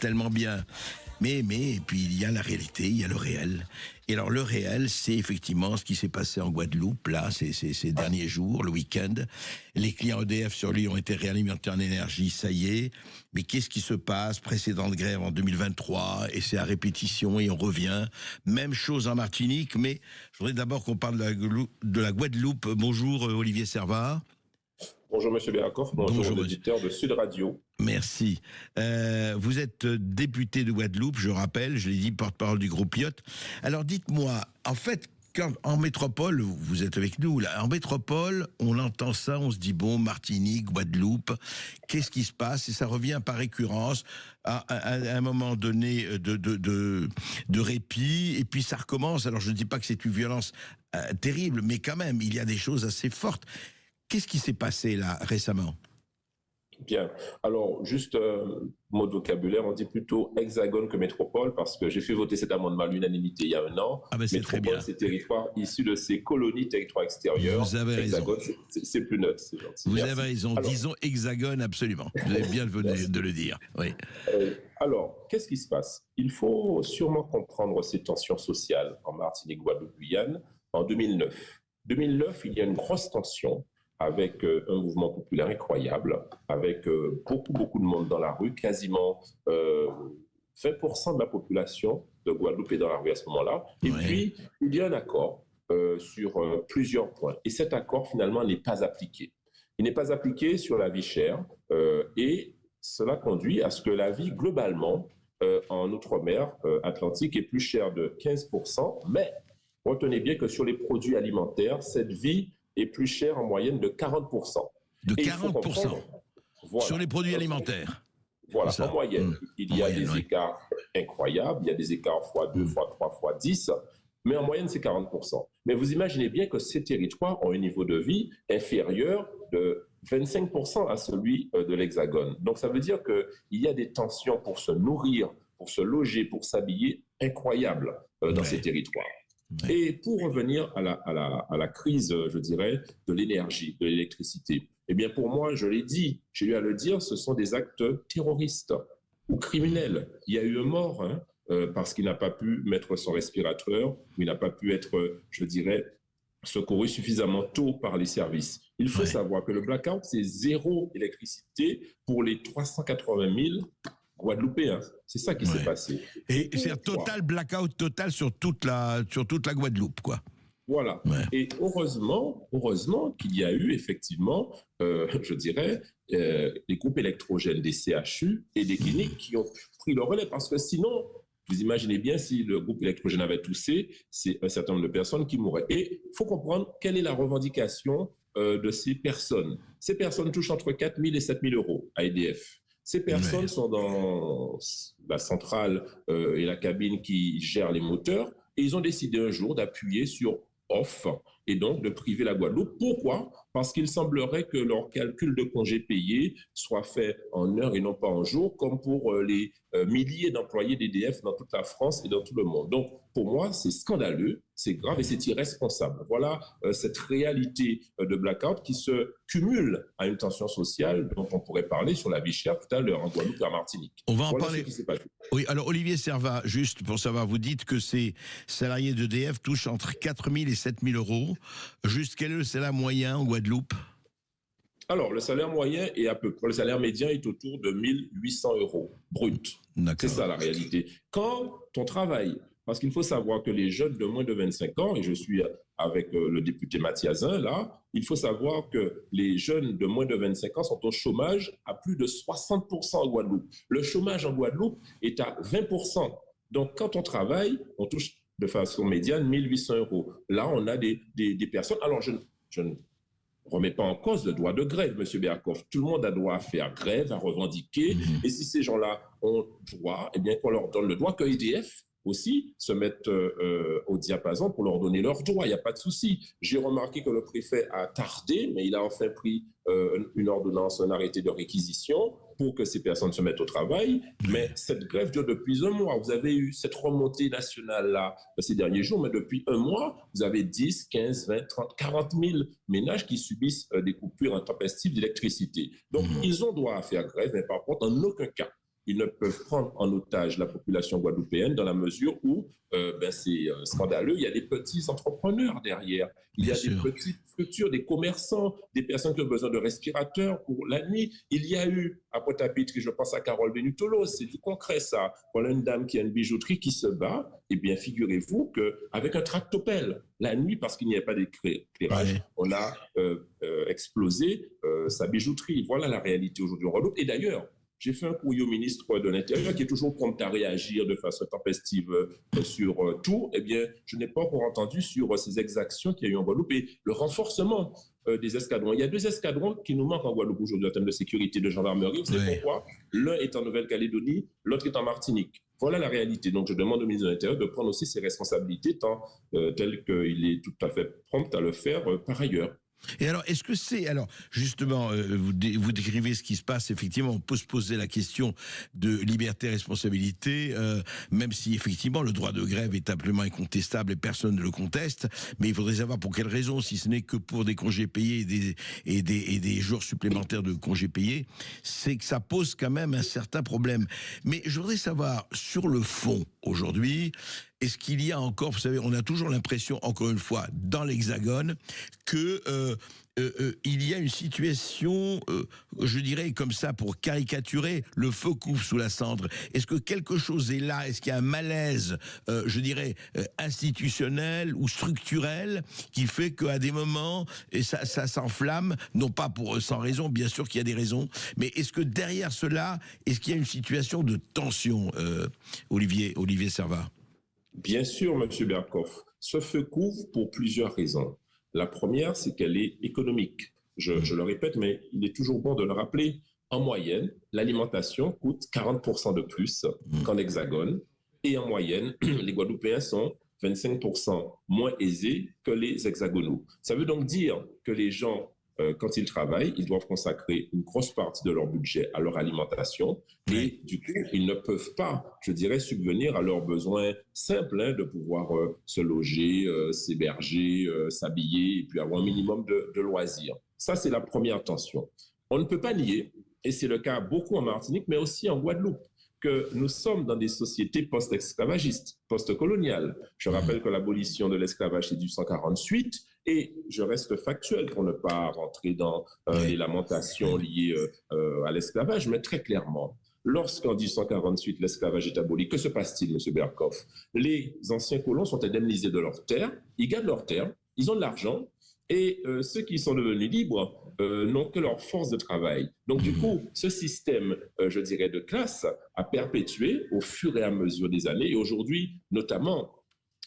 tellement bien. Mais, et puis il y a la réalité, il y a le réel. Et alors le réel, c'est effectivement ce qui s'est passé en Guadeloupe, là, ces derniers jours, le week-end. Les clients EDF sur lui ont été réalimentés en énergie, ça y est. Mais qu'est-ce qui se passe? Précédente grève en 2023, et c'est à répétition, et on revient. Même chose en Martinique, mais je voudrais d'abord qu'on parle de la Guadeloupe. Bonjour Olivier Servat. Bonjour Monsieur Bérakoff, bonjour aux auditeurs de Sud Radio. Merci. Vous êtes député de Guadeloupe, je rappelle, je l'ai dit, porte-parole du groupe IOT. Alors dites-moi, en fait, en métropole, vous êtes avec nous, là, en métropole, on entend ça, on se dit, bon, Martinique, Guadeloupe, qu'est-ce qui se passe? Et ça revient par récurrence à un moment donné de répit, et puis ça recommence. Alors je ne dis pas que c'est une violence terrible, mais quand même, il y a des choses assez fortes. Qu'est-ce qui s'est passé là récemment? Bien. Alors, juste mot de vocabulaire, on dit plutôt hexagone que métropole parce que j'ai fait voter cet amendement à l'unanimité il y a un an. Ah ben c'est très bien. C'est territoires issus de ces colonies, territoires extérieurs. Vous avez hexagone, raison. C'est plus neutre. C'est gentil. Vous Merci. avez raison. Alors, disons hexagone, absolument. Vous avez bien de le dire. Oui. Alors, qu'est-ce qui se passe? Il faut sûrement comprendre ces tensions sociales en Martinique, Guadeloupe, Guyane en 2009. 2009, il y a une grosse tension avec un mouvement populaire incroyable, avec beaucoup de monde dans la rue, quasiment 20% de la population de Guadeloupe est dans la rue à ce moment-là. Et puis, il y a un accord sur plusieurs points. Et cet accord, finalement, n'est pas appliqué. Il n'est pas appliqué sur la vie chère et cela conduit à ce que la vie, globalement, en Outre-mer Atlantique est plus chère de 15%, mais retenez bien que sur les produits alimentaires, cette vie est plus cher en moyenne de 40%. De 40% voilà, sur les produits alimentaires. Voilà, en moyenne. Il y a des écarts incroyables, il y a des écarts fois 2, fois 3, fois 10, mais en moyenne, c'est 40%. Mais vous imaginez bien que ces territoires ont un niveau de vie inférieur de 25% à celui de l'Hexagone. Donc, ça veut dire qu'il y a des tensions pour se nourrir, pour se loger, pour s'habiller incroyables dans ces territoires. Et pour revenir à la crise, je dirais, de l'énergie, de l'électricité, eh bien pour moi, je l'ai dit, j'ai eu à le dire, ce sont des actes terroristes ou criminels. Il y a eu un mort parce qu'il n'a pas pu mettre son respirateur, ou il n'a pas pu être, je dirais, secouru suffisamment tôt par les services. Il faut savoir que le blackout, c'est zéro électricité pour les 380 000 Guadeloupéens. C'est ça qui s'est passé. Et c'est un total blackout total sur toute la Guadeloupe, quoi. Voilà. Et heureusement qu'il y a eu effectivement, je dirais, des groupes électrogènes des CHU et des cliniques qui ont pris le relais parce que sinon, vous imaginez bien si le groupe électrogène avait toussé, c'est un certain nombre de personnes qui mourraient. Et il faut comprendre quelle est la revendication de ces personnes. Ces personnes touchent entre 4 000 et 7 000 euros à EDF. Ces personnes sont dans la centrale et la cabine qui gère les moteurs et ils ont décidé un jour d'appuyer sur off et donc de priver la Guadeloupe. Pourquoi? Parce qu'il semblerait que leur calcul de congés payés soit fait en heures et non pas en jours, comme pour les milliers d'employés d'EDF dans toute la France et dans tout le monde. Donc, pour moi, c'est scandaleux, c'est grave et c'est irresponsable. Voilà cette réalité de blackout qui se cumule à une tension sociale dont on pourrait parler sur la vie chère tout à l'heure en Guadeloupe et en Martinique. On va en parler. Oui, alors Olivier Servat, juste pour savoir, vous dites que ces salariés d'EDF touchent entre 4 000 et 7 000 euros. Juste quel est le salaire moyen en Guadeloupe? Alors, le salaire moyen est à peu près, le salaire médian est autour de 1 800 euros brut. C'est ça la réalité. Quand on travaille, parce qu'il faut savoir que les jeunes de moins de 25 ans, et je suis avec le député Mathiasin là, il faut savoir que les jeunes de moins de 25 ans sont au chômage à plus de 60% en Guadeloupe. Le chômage en Guadeloupe est à 20%. Donc, quand on travaille, on touche de façon médiane 1 800 euros. Là, on a des personnes. Alors, je ne remets pas en cause le droit de grève, M. Bérakoff. Tout le monde a droit à faire grève, à revendiquer. Et si ces gens-là ont droit, eh bien, qu'on leur donne le droit, que EDF aussi se mettent au diapason pour leur donner leurs droits. Il n'y a pas de souci. J'ai remarqué que le préfet a tardé, mais il a enfin pris une ordonnance, un arrêté de réquisition pour que ces personnes se mettent au travail. Mais cette grève dure depuis un mois. Vous avez eu cette remontée nationale-là ces derniers jours, mais depuis un mois, vous avez 10, 15, 20, 30, 40 000 ménages qui subissent des coupures intempestives d'électricité. Donc, ils ont droit à faire grève, mais par contre, en aucun cas, ils ne peuvent prendre en otage la population guadeloupéenne dans la mesure où c'est scandaleux. Il y a des petits entrepreneurs derrière. Il y a des petites structures, des commerçants, des personnes qui ont besoin de respirateurs pour la nuit. Il y a eu, à Pointe-à-Pitre, je pense à Carole Benutolo, c'est du concret ça. Voilà une dame qui a une bijouterie qui se bat. Eh bien, figurez-vous qu'avec un tractopelle, la nuit, parce qu'il n'y avait pas d'éclairage, on a explosé sa bijouterie. Voilà la réalité aujourd'hui en Guadeloupe. Et d'ailleurs, j'ai fait un courrier au ministre de l'Intérieur qui est toujours prompt à réagir de façon tempestive sur tout. Eh bien, je n'ai pas encore entendu sur ces exactions qu'il y a eu en Guadeloupe et le renforcement des escadrons. Il y a 2 escadrons qui nous manquent en Guadeloupe aujourd'hui en termes de sécurité de gendarmerie. Vous savez pourquoi? L'un est en Nouvelle-Calédonie, l'autre est en Martinique. Voilà la réalité. Donc, je demande au ministre de l'Intérieur de prendre aussi ses responsabilités, tel qu'il est tout à fait prompt à le faire par ailleurs. Et alors, est-ce que c'est... Alors, justement, vous décrivez ce qui se passe. Effectivement, on peut se poser la question de liberté et responsabilité, même si, effectivement, le droit de grève est absolument incontestable et personne ne le conteste. Mais il faudrait savoir pour quelles raisons, si ce n'est que pour des congés payés et des jours supplémentaires de congés payés, c'est que ça pose quand même un certain problème. Mais je voudrais savoir, sur le fond, aujourd'hui, est-ce qu'il y a encore, vous savez, on a toujours l'impression, encore une fois, dans l'Hexagone, que il y a une situation, je dirais comme ça, pour caricaturer, le feu couvre sous la cendre. Est-ce que quelque chose est là? Est-ce qu'il y a un malaise, je dirais, institutionnel ou structurel qui fait qu'à des moments, et ça s'enflamme, non pas sans raison, bien sûr qu'il y a des raisons, mais est-ce que derrière cela, est-ce qu'il y a une situation de tension, Olivier Servat? Bien sûr, M. Berkoff. Ce feu couvre pour plusieurs raisons. La première, c'est qu'elle est économique. Je le répète, mais il est toujours bon de le rappeler. En moyenne, l'alimentation coûte 40% de plus qu'en Hexagone. Et en moyenne, les Guadeloupéens sont 25% moins aisés que les hexagonaux. Ça veut donc dire que les gens, quand ils travaillent, ils doivent consacrer une grosse partie de leur budget à leur alimentation et du coup, ils ne peuvent pas, je dirais, subvenir à leurs besoins simples de pouvoir se loger, s'héberger, s'habiller et puis avoir un minimum de loisirs. Ça, c'est la première tension. On ne peut pas nier, et c'est le cas beaucoup en Martinique, mais aussi en Guadeloupe, que nous sommes dans des sociétés post-esclavagistes, post-coloniales. Je rappelle que l'abolition de l'esclavage c'est 1848 et je reste factuel pour ne pas rentrer dans les lamentations liées à l'esclavage, mais très clairement, lorsqu'en 1848 l'esclavage est aboli, que se passe-t-il, M. Berkoff? Les anciens colons sont indemnisés de leurs terres, ils gagnent leurs terres, ils ont de l'argent, et ceux qui sont devenus libres n'ont que leur force de travail. Donc du coup, ce système, je dirais, de classe a perpétué au fur et à mesure des années. Et aujourd'hui, notamment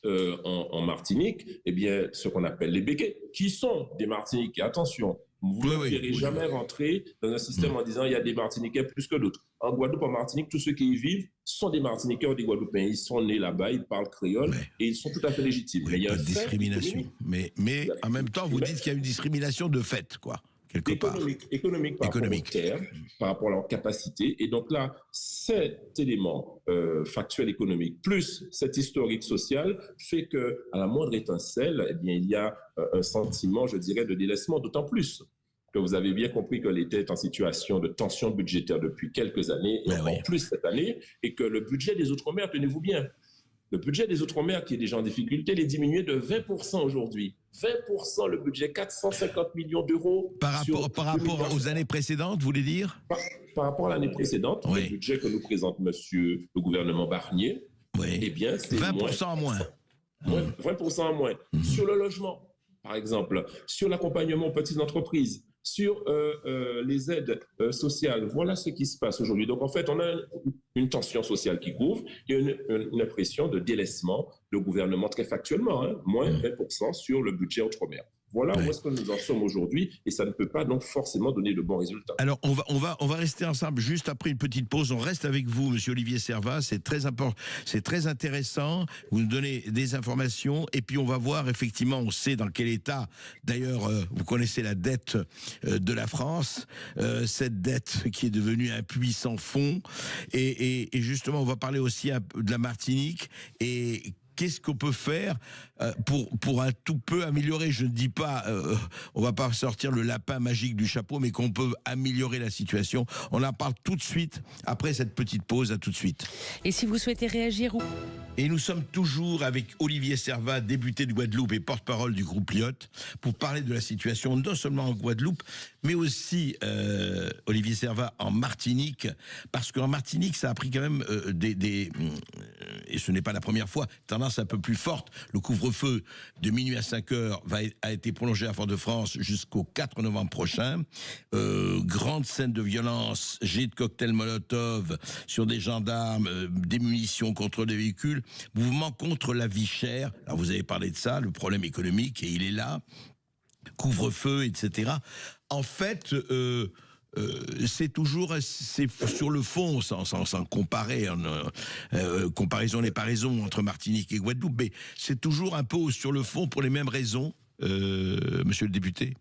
en Martinique, eh bien, ce qu'on appelle les béquets, qui sont des Martiniquais. Attention, vous ne verrez jamais rentrer dans un système en disant il y a des Martiniquais plus que d'autres. En Guadeloupe, en Martinique, tous ceux qui y vivent sont des Martiniquais ou des Guadeloupéens. Ils sont nés là-bas, ils parlent créole et ils sont tout à fait légitimes. Mais il y a pas de discrimination. Mais en même temps, vous dites qu'il y a une discrimination de fait, quoi. Économique par rapport aux terres, par rapport à leur capacité. Et donc là, cet élément factuel économique plus cet historique social fait qu'à la moindre étincelle, eh bien, il y a un sentiment, je dirais, de délaissement, d'autant plus que vous avez bien compris que l'État est en situation de tension budgétaire depuis quelques années, et encore plus cette année, et que le budget des Outre-mer, tenez-vous bien, le budget des Outre-mer, qui est déjà en difficulté, il est diminué de 20% aujourd'hui. 20%, le budget, 450 millions d'euros. Par rapport aux années précédentes, vous voulez dire? Par rapport à l'année précédente, le budget que nous présente le gouvernement Barnier, eh bien, c'est 20% en moins. 20% en moins. Sur le logement, par exemple, sur l'accompagnement aux petites entreprises, sur les aides sociales. Voilà ce qui se passe aujourd'hui. Donc, en fait, on a une tension sociale qui couvre et une impression de délaissement de gouvernement très factuellement, moins 20% sur le budget outre-mer. Voilà où est-ce que nous en sommes aujourd'hui et ça ne peut pas donc forcément donner de bons résultats. Alors, on va rester ensemble juste après une petite pause. On reste avec vous, Monsieur Olivier Servat. C'est très important, c'est très intéressant. Vous nous donnez des informations et puis on va voir effectivement, on sait dans quel état. D'ailleurs, vous connaissez la dette de la France, cette dette qui est devenue un puits sans fond. Et justement, on va parler aussi de la Martinique et qu'est-ce qu'on peut faire pour un tout peu améliorer, je ne dis pas, on va pas sortir le lapin magique du chapeau, mais qu'on peut améliorer la situation. On en parle tout de suite, après cette petite pause, à tout de suite. Et si vous souhaitez réagir ou... Et nous sommes toujours avec Olivier Servat, député de Guadeloupe et porte-parole du groupe Lyotte, pour parler de la situation non seulement en Guadeloupe, mais aussi, Olivier Servat, en Martinique, parce qu'en Martinique, ça a pris quand même et ce n'est pas la première fois, tendance un peu plus forte. Le couvre-feu de minuit à 5 heures a été prolongé à Fort-de-France jusqu'au 4 novembre prochain. Grande scène de violence, jet de cocktail Molotov sur des gendarmes, des munitions contre des véhicules, mouvement contre la vie chère. Alors vous avez parlé de ça, le problème économique, et il est là. Couvre-feu, etc. En fait, c'est sur le fond, sans comparer, comparaison n'est pas raison entre Martinique et Guadeloupe, mais c'est toujours un peu sur le fond pour les mêmes raisons, monsieur le député.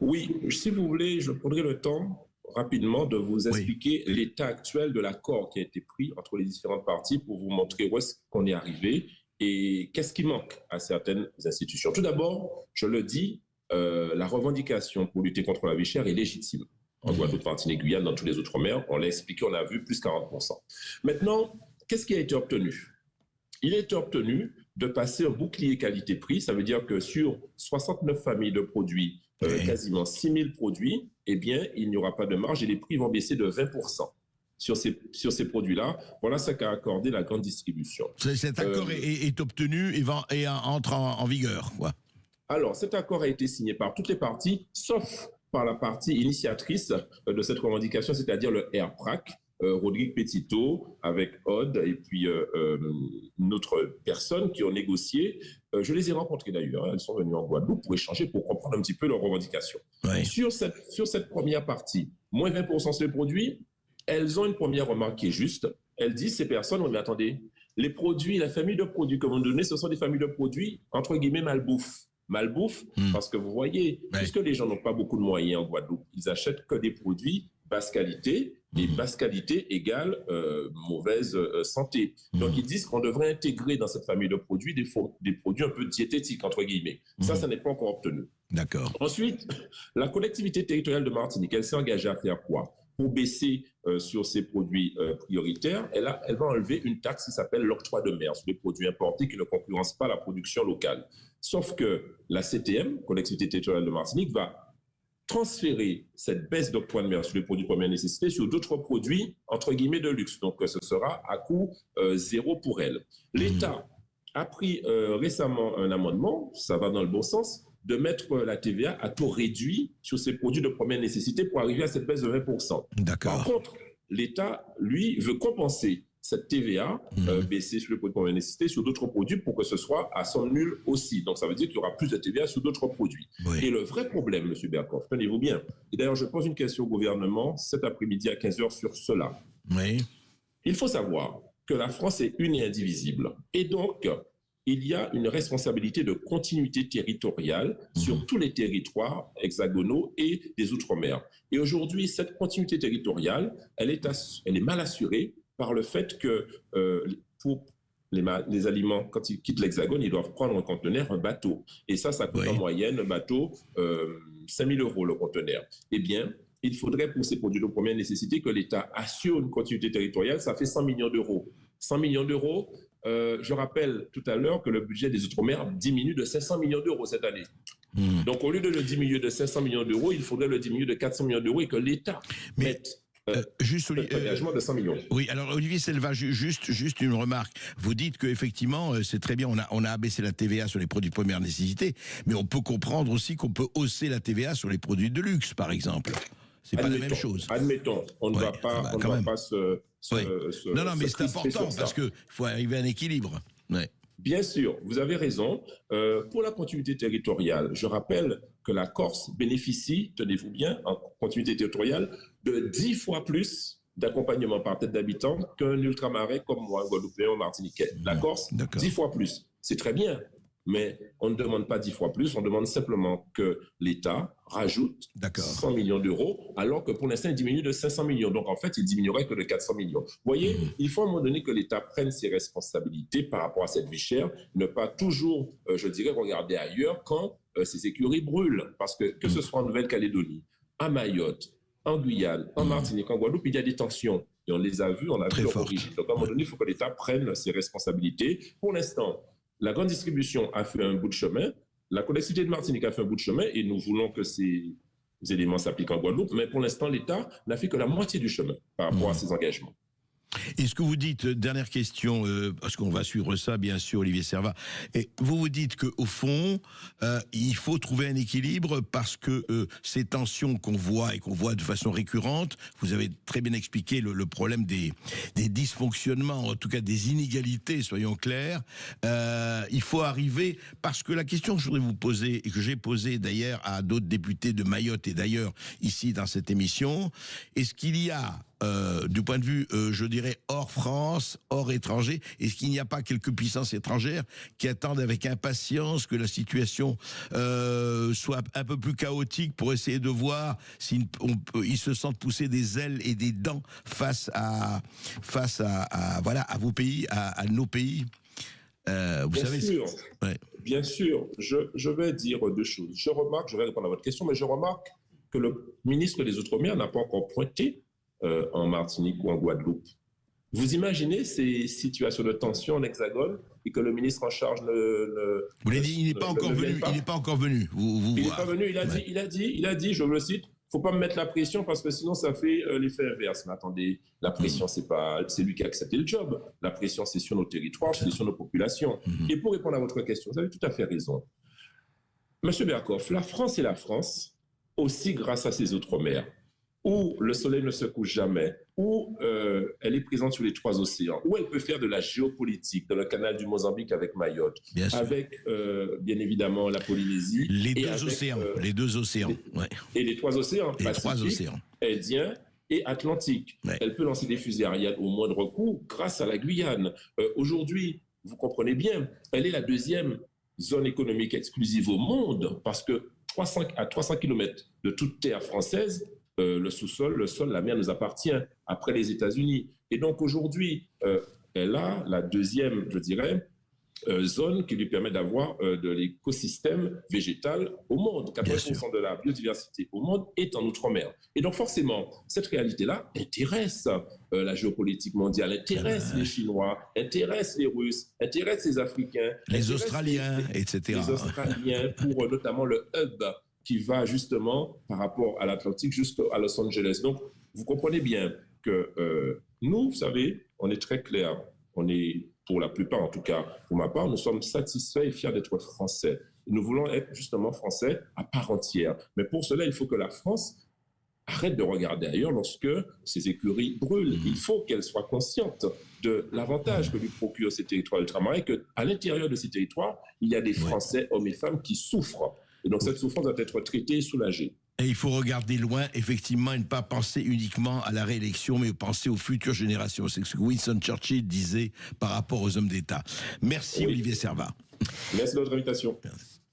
Oui, si vous voulez, je prendrai le temps rapidement de vous expliquer l'état actuel de l'accord qui a été pris entre les différentes parties pour vous montrer où est-ce qu'on est arrivé et qu'est-ce qui manque à certaines institutions. Tout d'abord, je le dis, la revendication pour lutter contre la vie chère est légitime. En Guadeloupe, Martinique, Guyane, dans tous les Outre-mer, on l'a expliqué, on a vu plus 40%. Maintenant, qu'est-ce qui a été obtenu? Il a été obtenu de passer un bouclier qualité-prix, ça veut dire que sur 69 familles de produits, quasiment 6 000 produits, eh bien, il n'y aura pas de marge et les prix vont baisser de 20%. Sur ces produits-là, voilà ce qu'a accordé la grande distribution. Cet accord est obtenu et entre en vigueur, quoi. Alors, cet accord a été signé par toutes les parties, sauf par la partie initiatrice de cette revendication, c'est-à-dire le RPRAC, Rodrigue Petito, avec Aude, et puis une autre personne qui ont négocié. Je les ai rencontrées d'ailleurs, elles sont venues en Guadeloupe pour échanger, pour comprendre un petit peu leurs revendications. Oui. Sur cette première partie, moins 20% sur les produits, elles ont une première remarque qui est juste. Elles disent, ces personnes, mais attendez, les produits, la famille de produits que vous nous donnez, ce sont des familles de produits, entre guillemets, malbouffe. Malbouffe, parce que vous voyez, puisque les gens n'ont pas beaucoup de moyens en Guadeloupe, ils achètent que des produits basse qualité, et basse qualité égale mauvaise santé. Donc ils disent qu'on devrait intégrer dans cette famille de produits des produits un peu diététiques, entre guillemets. Ça n'est pas encore obtenu. D'accord. Ensuite, la collectivité territoriale de Martinique, elle s'est engagée à faire quoi? Pour baisser sur ces produits prioritaires, elle va enlever une taxe qui s'appelle l'octroi de mer sur les produits importés qui ne concurrencent pas la production locale. Sauf que la CTM, collectivité territoriale de Martinique, va transférer cette baisse d'octroi de mer sur les produits de première nécessité sur d'autres produits, entre guillemets, de luxe. Donc, ce sera à coût zéro pour elle. L'État a pris récemment un amendement, ça va dans le bon sens, de mettre la TVA à taux réduit sur ces produits de première nécessité pour arriver à cette baisse de 20%. D'accord. Par contre, l'État, lui, veut compenser cette TVA baissée sur les produits de première nécessité sur d'autres produits pour que ce soit à somme nulle aussi. Donc, ça veut dire qu'il y aura plus de TVA sur d'autres produits. Oui. Et le vrai problème, M. Berkoff, tenez-vous bien, et d'ailleurs, je pose une question au gouvernement cet après-midi à 15h sur cela. Oui. Il faut savoir que la France est une et indivisible. Et donc, il y a une responsabilité de continuité territoriale sur tous les territoires hexagonaux et des Outre-mer. Et aujourd'hui, cette continuité territoriale, elle est mal assurée par le fait que pour les aliments, quand ils quittent l'Hexagone, ils doivent prendre un conteneur, un bateau. Et ça coûte en moyenne, un bateau, 5 000 € le conteneur. Eh bien, il faudrait pour ces produits de première nécessité que l'État assure une continuité territoriale. Ça fait 100 millions d'euros. 100 millions d'euros, je rappelle tout à l'heure que le budget des Outre-mer diminue de 500 millions d'euros cette année. Donc, au lieu de le diminuer de 500 millions d'euros, il faudrait le diminuer de 400 millions d'euros et que l'État mette juste un engagement de 100 millions. Oui, alors Olivier Servat, juste une remarque. Vous dites qu'effectivement, c'est très bien, on a abaissé la TVA sur les produits de première nécessité, mais on peut comprendre aussi qu'on peut hausser la TVA sur les produits de luxe, par exemple. C'est pas la même chose. Admettons, on ne va pas, Non, mais c'est important parce qu'il faut arriver à un équilibre. Ouais. Bien sûr, vous avez raison. Pour la continuité territoriale, je rappelle que la Corse bénéficie, tenez-vous bien, en continuité territoriale, de 10 fois plus d'accompagnement par tête d'habitant qu'un ultramarin comme moi, Guadeloupéen ou Martiniquais. La Corse, 10 fois plus. C'est très bien. mais on ne demande pas 10 fois plus, on demande simplement que l'État rajoute 100 millions d'euros, alors que pour l'instant, il diminue de 500 millions. Donc, en fait, il diminuerait que de 400 millions. Vous voyez, il faut à un moment donné que l'État prenne ses responsabilités par rapport à cette vie chère, ne pas toujours, je dirais, regarder ailleurs quand ces écuries brûlent. Parce que ce soit en Nouvelle-Calédonie, à Mayotte, en Guyane, en Martinique, en Guadeloupe, il y a des tensions. Et on les a vues, on a vu leur origine. Donc, à un moment donné, il faut que l'État prenne ses responsabilités. Pour l'instant, la grande distribution a fait un bout de chemin, la collectivité de Martinique a fait un bout de chemin, et nous voulons que ces éléments s'appliquent en Guadeloupe, mais pour l'instant, l'État n'a fait que la moitié du chemin par rapport à ses engagements. Et ce que vous dites, dernière question, parce qu'on va suivre ça, bien sûr, Olivier Servat, et vous dites qu'au fond, il faut trouver un équilibre parce que ces tensions qu'on voit et qu'on voit de façon récurrente, vous avez très bien expliqué le problème des dysfonctionnements, en tout cas des inégalités, soyons clairs, il faut arriver, parce que la question que je voudrais vous poser, et que j'ai posée d'ailleurs à d'autres députés de Mayotte et d'ailleurs ici dans cette émission, est-ce qu'il y a du point de vue, je dirais, hors France, hors étranger, est-ce qu'il n'y a pas quelques puissances étrangères qui attendent avec impatience que la situation soit un peu plus chaotique pour essayer de voir s'ils se sentent pousser des ailes et des dents face à voilà, à vos pays, à nos pays? Vous savez, sûr, bien sûr. Je vais dire deux choses. Je vais répondre à votre question, mais je remarque que le ministre des Outre-mer n'a pas encore pointé en Martinique ou en Guadeloupe. Vous imaginez ces situations de tension en Hexagone et que le ministre en charge vous l'avez dit, il n'est pas encore venu. Il n'est pas encore venu. Il n'est pas venu. Il a dit, je le cite, faut pas me mettre la pression parce que sinon ça fait l'effet inverse. Mais attendez, la pression c'est lui qui a accepté le job. La pression c'est sur nos territoires, c'est sur nos populations. Et pour répondre à votre question, vous avez tout à fait raison. Monsieur Berkoff, la France est la France aussi grâce à ses outre-mer, où le soleil ne se couche jamais, où elle est présente sur les 3 océans, où elle peut faire de la géopolitique dans le canal du Mozambique avec Mayotte, avec bien évidemment la Polynésie. Les deux océans. Et les 3 océans, Pacifique, Indien et Atlantique. Ouais. Elle peut lancer des fusées Ariane au moindre coût grâce à la Guyane. Aujourd'hui, vous comprenez bien, elle est la 2e zone économique exclusive au monde parce que à 300 km de toute terre française, le sous-sol, le sol, la mer nous appartient après les États-Unis. Et donc aujourd'hui, elle a la 2e, je dirais, zone qui lui permet d'avoir de l'écosystème végétal au monde. 80% de la biodiversité au monde est en Outre-mer. Et donc forcément, cette réalité-là intéresse la géopolitique mondiale, intéresse les Chinois, intéresse les Russes, intéresse les Africains, les Australiens, etc. Les Australiens pour notamment le hub qui va justement par rapport à l'Atlantique jusqu'à Los Angeles. Donc, vous comprenez bien que nous, vous savez, on est très clair. On est, pour la plupart en tout cas, pour ma part, nous sommes satisfaits et fiers d'être français. Nous voulons être justement français à part entière. Mais pour cela, il faut que la France arrête de regarder ailleurs lorsque ces écuries brûlent. Il faut qu'elle soit consciente de l'avantage que lui procurent ces territoires ultramarins et qu'à l'intérieur de ces territoires, il y a des Français, hommes et femmes, qui souffrent. Et donc cette souffrance doit être traitée et soulagée. Et il faut regarder loin, effectivement, et ne pas penser uniquement à la réélection, mais penser aux futures générations. C'est ce que Winston Churchill disait par rapport aux hommes d'État. Merci Olivier Servat. Merci de votre invitation. Merci.